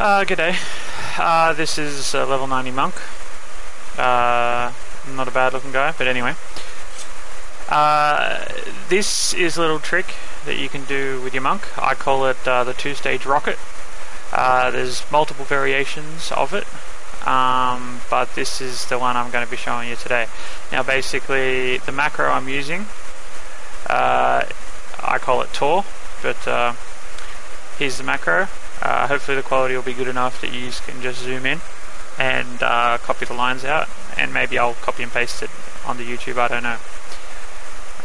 G'day. This is a level 90 monk. Not a bad looking guy, but anyway. This is a little trick that you can do with your monk. I call it the two-stage rocket. There's multiple variations of it, but this is the one I'm going to be showing you today. Now basically the macro I'm using, I call it Tor, but here's the macro. Hopefully the quality will be good enough that you can just zoom in and copy the lines out, and maybe I'll copy and paste it onto YouTube, I don't know.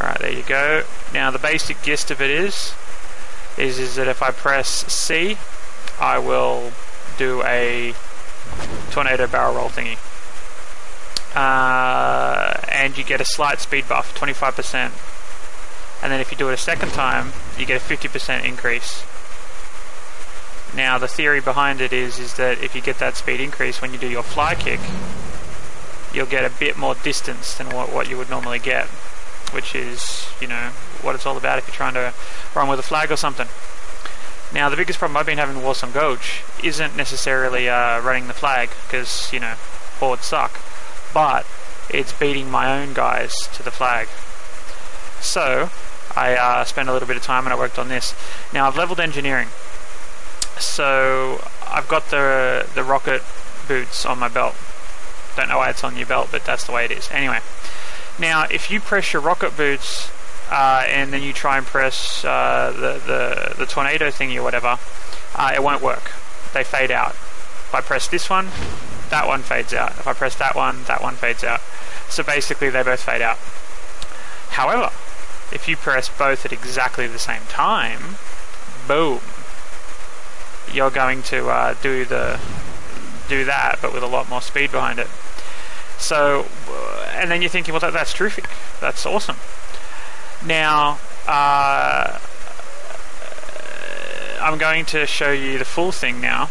Alright, there you go. Now the basic gist of it is that if I press C, I will do a tornado barrel roll thingy. And you get a slight speed buff, 25%. And then if you do it a second time, you get a 50% increase. Now the theory behind it is that if you get that speed increase when you do your fly kick, you'll get a bit more distance than what you would normally get, which is, you know, what it's all about if you're trying to run with a flag or something. Now the biggest problem I've been having in Warsong Gulch isn't necessarily running the flag, because, you know, boards suck, but it's beating my own guys to the flag. So I spent a little bit of time and I worked on this. Now I've leveled engineering. So I've got the rocket boots on my belt. Don't know why it's on your belt, but that's the way it is. Anyway, now if you press your rocket boots and then you try and press the tornado thingy or whatever, it won't work. They fade out. If I press this one, that one fades out. If I press that one fades out. So basically they both fade out. However, if you press both at exactly the same time, boom, you're going to do that, but with a lot more speed behind it. So, and then you're thinking, well, that's terrific. That's awesome. Now, I'm going to show you the full thing now.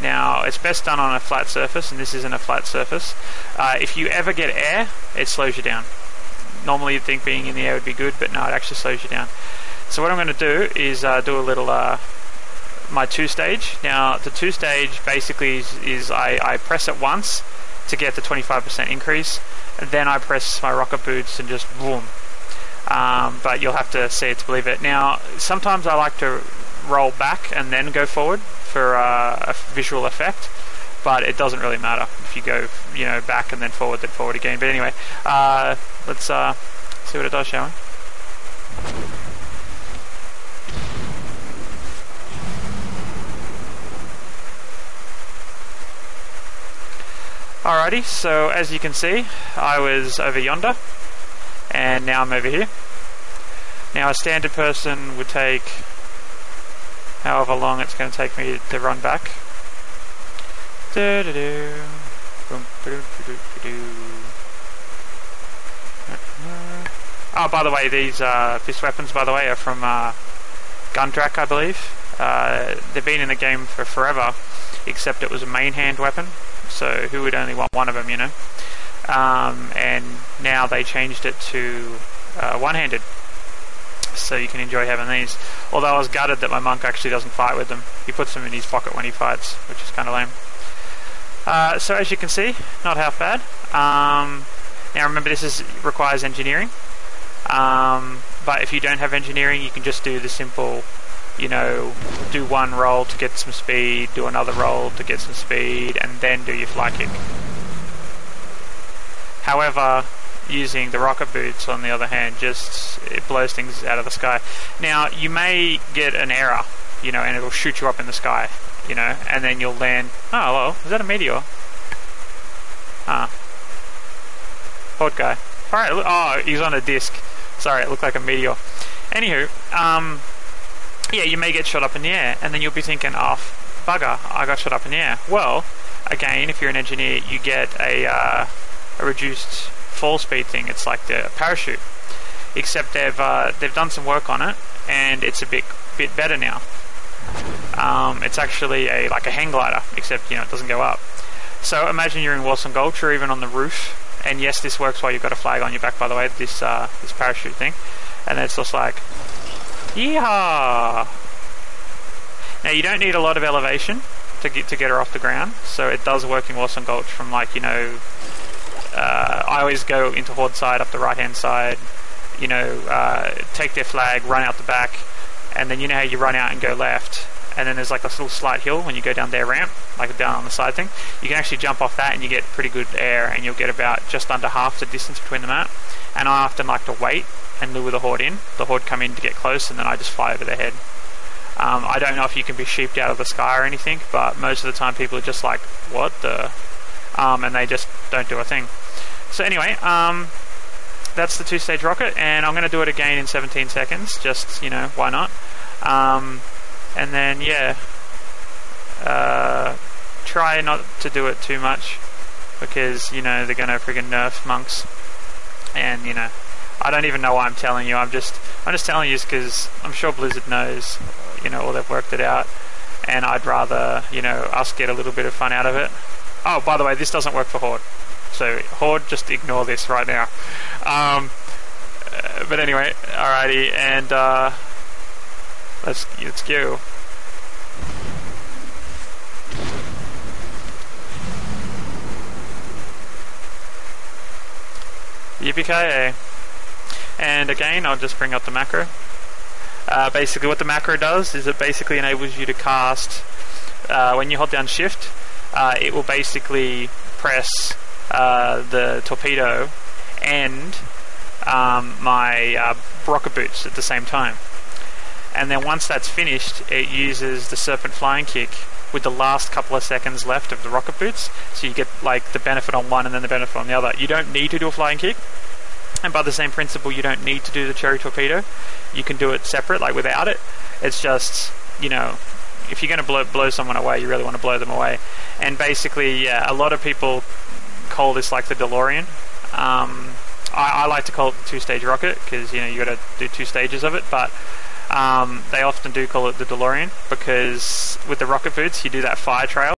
Now, it's best done on a flat surface, and this isn't a flat surface. If you ever get air, it slows you down. Normally you'd think being in the air would be good, but no, it actually slows you down. So what I'm going to do is do a little my two-stage. Now the two-stage basically is I press it once to get the 25% increase, and then I press my rocket boots and just boom. But you'll have to see it to believe it. Now sometimes I like to roll back and then go forward for a visual effect, but it doesn't really matter if you go, you know, back and then forward again. But anyway, let's see what it does, shall we? Alrighty, so as you can see, I was over yonder, and now I'm over here. Now a standard person would take however long it's going to take me to run back. Oh, by the way, these fist weapons, by the way, are from Gundrak, I believe. They've been in the game for forever, except it was a main hand weapon. So who would only want one of them, you know? And now they changed it to one-handed, so you can enjoy having these. Although I was gutted that my monk actually doesn't fight with them. He puts them in his pocket when he fights, which is kind of lame. So as you can see, not half bad. Now remember, this requires engineering. But if you don't have engineering, you can just do the simple, you know, do one roll to get some speed, do another roll to get some speed, and then do your fly kick. However, using the rocket boots, on the other hand, it blows things out of the sky. Now, you may get an error, you know, and it'll shoot you up in the sky, you know, and then you'll land. Oh, well, is that a meteor? Odd guy. Alright, oh, he's on a disc. Sorry, it looked like a meteor. Anywho, yeah, you may get shot up in the air, and then you'll be thinking, oh, bugger, I got shot up in the air. Well, again, if you're an engineer, you get a reduced fall speed thing. It's like the parachute, except they've done some work on it, and it's a bit better now. It's actually like a hang glider, except, you know, it doesn't go up. So imagine you're in Warsong Gulch or even on the roof, and yes, this works while you've got a flag on your back, by the way, this parachute thing, and then it's just like, yeehaw! Now you don't need a lot of elevation, to get her off the ground. So it does work in Warsong Gulch from like, you know, I always go into Horde side up the right hand side, you know, take their flag, run out the back, and then you know how you run out and go left, and then there's like this little slight hill when you go down their ramp, like down on the side thing. You can actually jump off that and you get pretty good air, and you'll get about just under half the distance between the map. And I often like to wait and lure the Horde in. The Horde come in to get close, and then I just fly over their head. I don't know if you can be sheeped out of the sky or anything, but most of the time people are just like, what the? And they just don't do a thing. So anyway, that's the 2-stage rocket, and I'm going to do it again in 17 seconds, just, you know, why not? And then, yeah, try not to do it too much, because, you know, they're going to friggin' nerf monks, and, you know, I don't even know why I'm telling you. I'm just telling you because I'm sure Blizzard knows, you know, or they've worked it out, and I'd rather, you know, us get a little bit of fun out of it. Oh, by the way, this doesn't work for Horde. So Horde, just ignore this right now. But anyway, alrighty, and let's go. Yippee-ki-yay. And again, I'll just bring up the macro. Basically what the macro does is it basically enables you to cast, when you hold down shift, it will basically press the torpedo and my rocket boots at the same time. And then once that's finished, it uses the Serpent flying kick with the last couple of seconds left of the rocket boots, so you get like the benefit on one and then the benefit on the other. You don't need to do a flying kick, and by the same principle you don't need to do the cherry torpedo. You can do it separate, like without it. It's just, you know, if you're going to blow someone away, you really want to blow them away. And basically, yeah, a lot of people call this like the DeLorean. I like to call it the 2-stage rocket, because, you know, you got to do 2 stages of it, but they often do call it the DeLorean, because with the rocket boots you do that fire trail